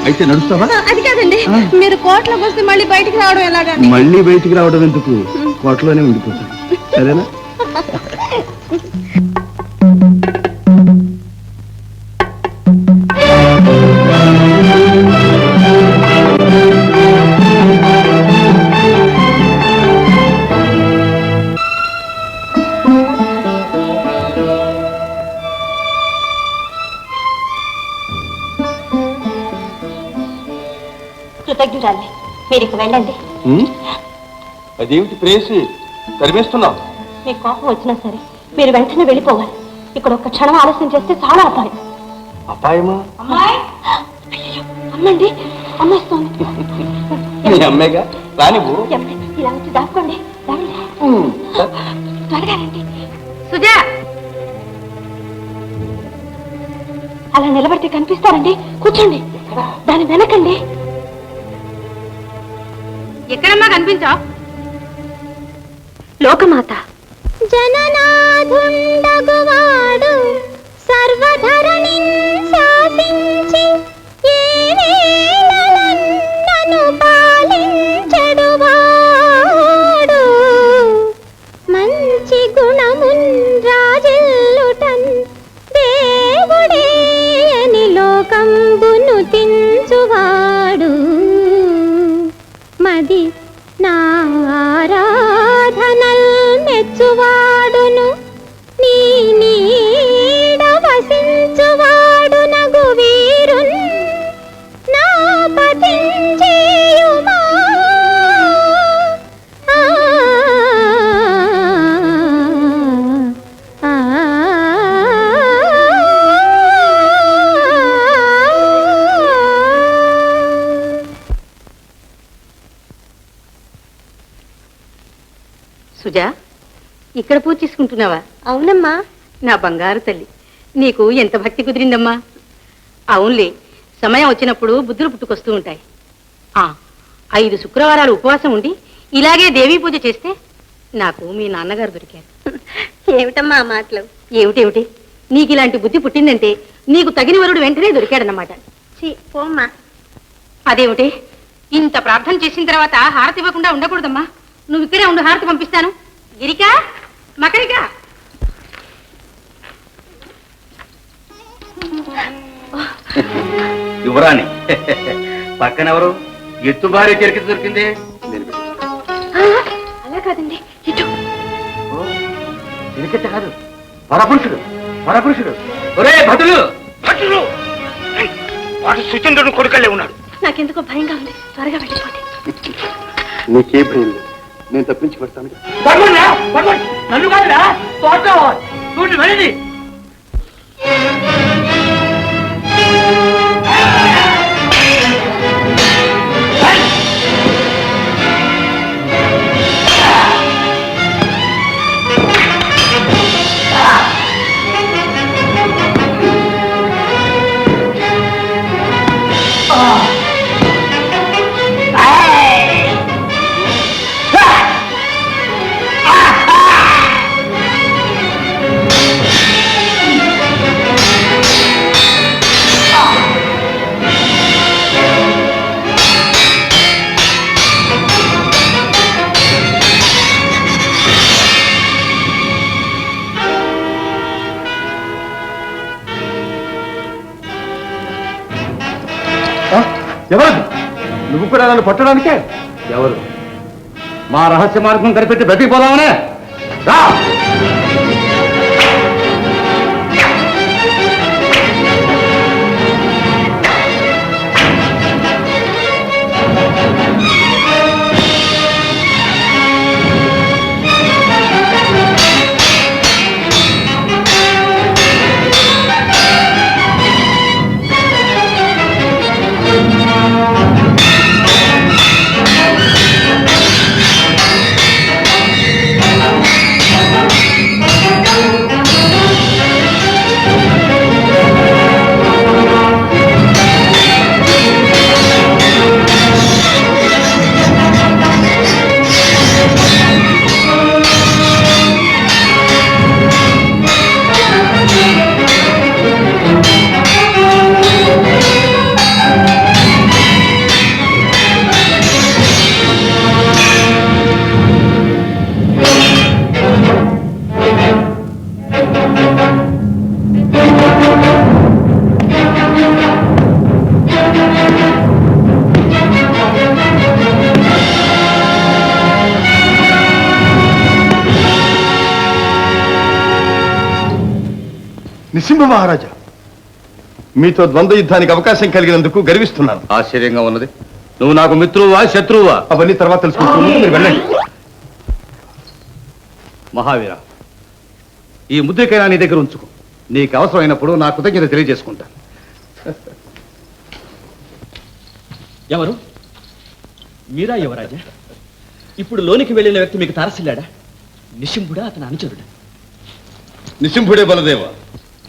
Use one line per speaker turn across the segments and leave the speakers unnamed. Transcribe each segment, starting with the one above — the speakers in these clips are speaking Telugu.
అయితే నడుస్తావా?
అది కాదండి, మీరు కోట్లోకి వస్తే మళ్ళీ బయటికి రావడం ఎలాగా?
మళ్ళీ బయటికి రావడం ఎందుకు, కోటలోనే ఉండిపోతాను. సరేనా?
కృతజ్ఞురాలి, మీరు ఇక వెళ్ళండి.
అదేమిటి ప్రేసి కరివేస్తున్నావు?
మీకు కోపం వచ్చినా సరే మీరు వెంటనే వెళ్ళిపోవాలి. ఇక్కడ ఒక్క క్షణం ఆలస్యం చేస్తే చాలా అపాయం.
అపాయమా?
అమ్మాయి, అమ్మండి, అమ్మేస్తోంది.
అమ్మేగా రాని
ఇలా వచ్చి దాక్కోండి. త్వరగా రండి. సుజా, అలా నిలబడితే కనిపిస్తారండి. కూర్చోండి. దాని వెనకండి. ఎక్కడమ్మా కనిపించావు? లోకమాత. జననాథుండగువాడు సర్వధరణి శాసించి నన్ను పాలించెడువాడు మంచి గుణమున్ రాజిల్లుటన్ దేవుడే అని లోకంబును తించువాడు మది నా ఆరాధనల్ మెచ్చువాడును నీ నీడ వసించువాడు నగు వీరున్ నా పతించేయుమా. సుజా, ఇక్కడ పూజ చేసుకుంటున్నావా? అవునమ్మా. నా బంగారు తల్లి, నీకు ఎంత భక్తి కుదిరిందమ్మా. అవునులే, సమయం వచ్చినప్పుడు బుద్ధులు పుట్టుకొస్తూ ఉంటాయి. 5 శుక్రవారాలు ఉపవాసం ఉండి ఇలాగే దేవీ పూజ చేస్తే నాకు మీ నాన్నగారు దొరికారు. ఏమిటమ్మా మాటలు? ఏమిటేమిటి, నీకు ఇలాంటి బుద్ధి పుట్టిందంటే నీకు తగిన వరుడు వెంటనే దొరికాడన్నమాట. పోమ్మా. అదేమిటి, ఇంత ప్రార్థన చేసిన తర్వాత హారతి ఇవ్వకుండా ఉండకూడదమ్మా. నువ్వు ఇక్కడే ఉండు, హారతి పంపిస్తాను. గిరికా, మకరికా.
యువరాణి పక్కనెవరు? ఎత్తు భార్య చెరికి దొరికింది.
అలా కాదండి, ఇటు.
చెరికెత్త కాదు, పరపురుషుడు. పరపురుషుడు. ఒరే భటులు, భటులు! వాడు సుచంద్రుడు కొడుకల్లే ఉన్నాడు.
నాకెందుకో భయంగా ఉంది, త్వరగా వెళ్ళిపోండి.
నీకే భయం లేదు, నేను తప్పించి పెడతాను.
నన్ను కాదురా, చూడండి వెళ్ళండి.
ఎవరు నువ్వు కూడా నన్ను పట్టడానికే? ఎవరు? మా రహస్య మార్గం కనిపెట్టి బ్రతికిపోదామనే రా.
నిశింభ మహారాజా, మీతో ద్వంద్వ యుద్ధానికి అవకాశం కలిగినందుకు గర్విస్తున్నాను.
ఆశ్చర్యంగా ఉన్నది. నువ్వు నాకు మిత్రువా శత్రువా?
అవన్నీ తర్వాత తెలుసుకుంటూ మీరు వెళ్ళండి.
మహావీర, ఈ ముద్రికైనా నీ దగ్గర ఉంచుకో. నీకు అవసరమైనప్పుడు నా కృతజ్ఞత తెలియజేసుకుంటా.
ఎవరు మీరా యువరాజా? ఇప్పుడు లోనికి వెళ్ళిన వ్యక్తి మీకు తారసిల్లాడా? నిశింభుడా అతని అనుచరుడా?
నిశింభుడే బలదేవ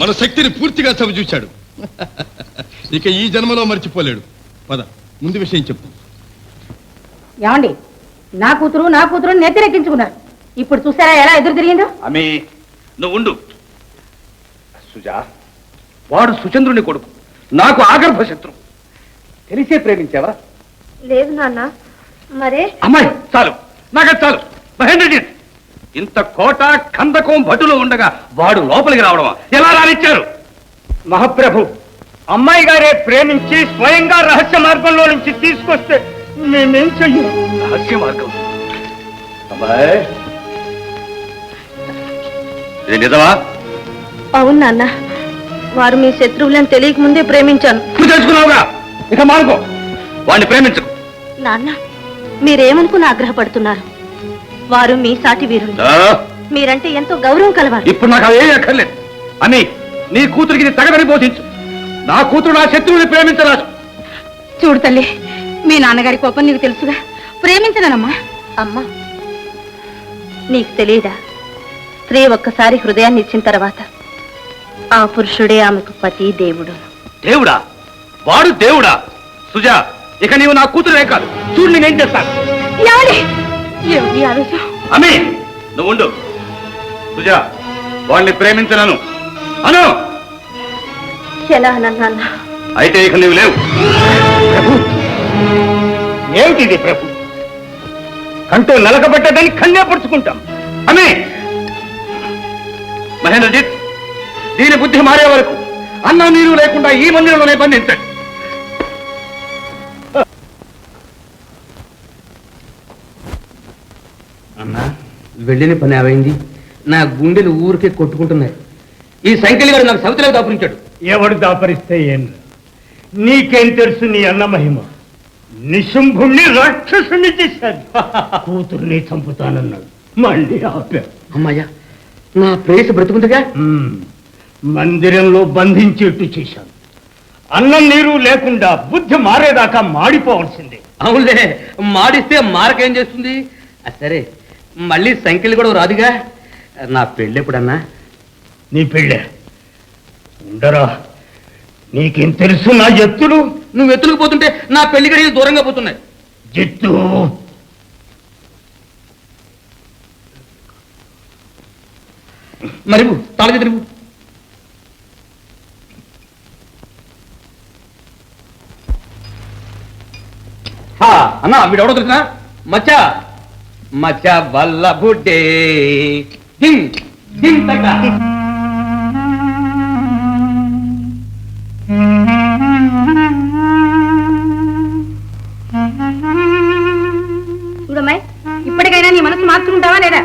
మన శక్తిని పూర్తిగా చవిచూచాడు. ఇక ఈ జన్మలో మర్చిపోలేడు. పద, ముందు విషయం చెప్పు.
ఏమండి, నా కూతురు నెత్తిరెక్కించుకున్నారు. ఇప్పుడు చూసారా ఎలా ఎదురు తిరిగిందో?
అమ్మే, నువ్వు ఉండు. సుజా, వాడు సుచంద్రుని కొడుకు, నాకు ఆగర్భ శత్రువు. తెలిసే ప్రేమించావా?
లేదు నాన్న. మరే
అమ్మాయి, చాలు, నాకది చాలు. మహేంద్రజిత్, ఇంత కోట కందకం భటులు ఉండగా వాడు లోపలికి రావడమా? ఎలా రానిచ్చారు?
మహాప్రభు, అమ్మాయి గారే ప్రేమించి స్వయంగా రహస్య మార్గంలో నుంచి తీసుకొస్తే మేమేం చెయ్యం?
రహస్య మార్గం? అమ్మాయి, ఇది నిజమా?
అవును నాన్న, వారు మీ శత్రువులను తెలియక ముందే ప్రేమించాను.
నువ్వు తెలుసుకున్నావుగా, ఇక మానుకో. వాడిని ప్రేమించకు.
నాన్న, మీరేమనుకుని ఆగ్రహపడుతున్నారు? వారు మీ సాటి వీరులు. మీరంటే ఎంతో గౌరవం కలవారు.
ఇప్పుడు నాకు అవేమీ అక్కర్లేదు. అని నీ కూతురికి తగదని బోధించు. నా కూతురు నా శత్రువుని ప్రేమించరాదు.
చూడు తల్లి, మీ నాన్నగారి కోపం నీకు తెలుసుగా. ప్రేమించదనమ్మా. అమ్మా, నీకు తెలియదా? స్త్రీ ఒక్కసారి హృదయాన్ని ఇచ్చిన తర్వాత ఆ పురుషుడే ఆమెకు పతి, దేవుడు.
దేవుడా? వాడు దేవుడా? సుజా, ఇక నీవు నా కూతురే కాదు. చూడు నేనేం చేస్తాను. అమ్మి, నువ్వు ఉండు. సుజా, వాడిని ప్రేమించను అను.
ఎలా నాన్న?
అయితే ఇక నీవు లేవు.
ప్రభు, ఏమిటిది ప్రభు? కంటూ నలకబడ్డదని కన్యాపరుచుకుంటాం.
అమ్మి, మహేంద్రజిత్, దీని బుద్ధి మారే వరకు అన్నం నీరు లేకుండా ఈ మందిరంలోనే బంధించండి.
అన్నా, వెళ్ళిన పని ఏమైంది? నా గుండెలు ఊరికే కొట్టుకుంటున్నాయి. ఈ సైకిల్ గారు నాకు సవితలకు దాపురించాడు.
ఎవడు దాపరిస్తే ఏం? నీకేం తెలుసు నీ అన్న మహిమ? నిశుంభుణ్ణి రాక్షసుని చేశాడు. కూతుర్ని చంపుతానన్నాడు, మళ్ళీ ఆపాడు.
అమ్మాయ్యా, నా ప్రేయసి బ్రతుకుందిగా.
మందిరంలో బంధించేట్టు చేశాను. అన్నం నీరు లేకుండా బుద్ధి మారేదాకా మాడిపోవాల్సిందే.
అవునులే, మాడిస్తే మారకేం చేస్తుంది? సరే, మళ్ళీ సైకిల్ కూడా రాదుగా. నా పెళ్ళెప్పుడన్నా?
నీ పెళ్ళే ఉండరా? నీకేం తెలుసు నా ఎత్తులు?
నువ్వు ఎత్తులకు పోతుంటే నా పెళ్లి గడియలు దూరంగా పోతున్నాయి.
ఎత్తు
మరి తాళకి తిరుగు. అన్నా, వీడెవడో తెలుసునా? మచ్చా మచ్చా వల్ల బుడ్డే దింగ్ దింగ్ తగ్గ.
చూడమ్మాయి, ఇప్పటికైనా నీ మనసు మార్చుకుంటావా లేదా?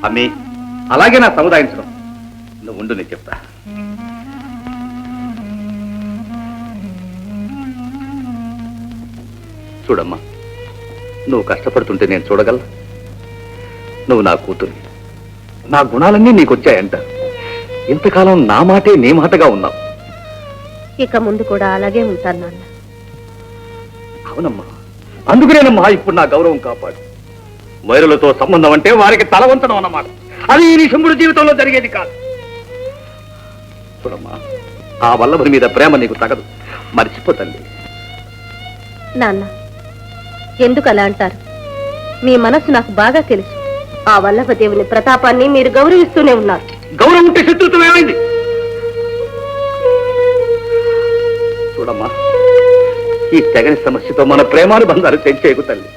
అమ్మి, అలాగే నా సముదాయించడం. నువ్వు ఉండు, నేను చెప్తా. చూడమ్మా, నువ్వు కష్టపడుతుంటే నేను చూడగలనా? నువ్వు నా కూతురు, నా గుణాలన్నీ నీకొచ్చాయంట. ఇంతకాలం నా మాటే నీ మాటగా ఉన్నావు.
ఇక ముందు కూడా అలాగే ఉంటాను నాన్న.
అవునమ్మా, అందుకునేనమ్మా ఇప్పుడు నా గౌరవం కాపాడు. వైరులతో సంబంధం అంటే వారికి తల వంచడం అన్నమాట. అది ఈ నిశంభుడి జీవితంలో జరిగేది కాదు. చూడమ్మా, ఆ వల్లభుని మీద ప్రేమ నీకు తగదు, మర్చిపోతండి.
నాన్న, ఎందుకు అలా అంటారు? మీ మనసు నాకు బాగా తెలుసు. ఆ వల్లభదేవుని ప్రతాపాన్ని మీరు గౌరవిస్తూనే ఉన్నారు.
గౌరవం ఉంటే శత్రుత్వం ఏమైంది? చూడమ్మా, ఈ తెగని సమస్యతో మన ప్రేమానుబంధాలు తెంచేయకు తల్లి.